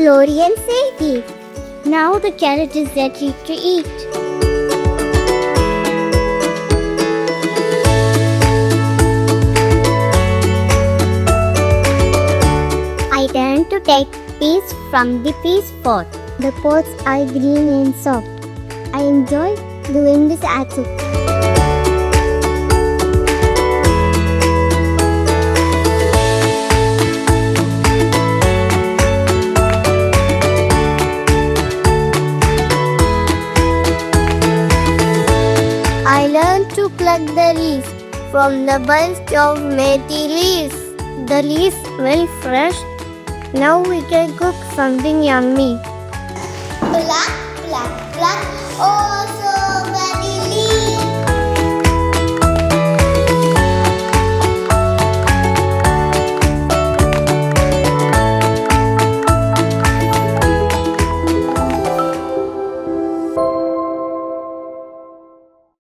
slowly and safely. Now the carrot is ready to eat. I turn to take peas from the peas pot. The pods are green and soft. I enjoy doing this activity. I learned to pluck the leaves from the bunch of meaty leaves. The leaves smell fresh. Now we can cook something yummy. Pluck, pluck, pluck. Oh!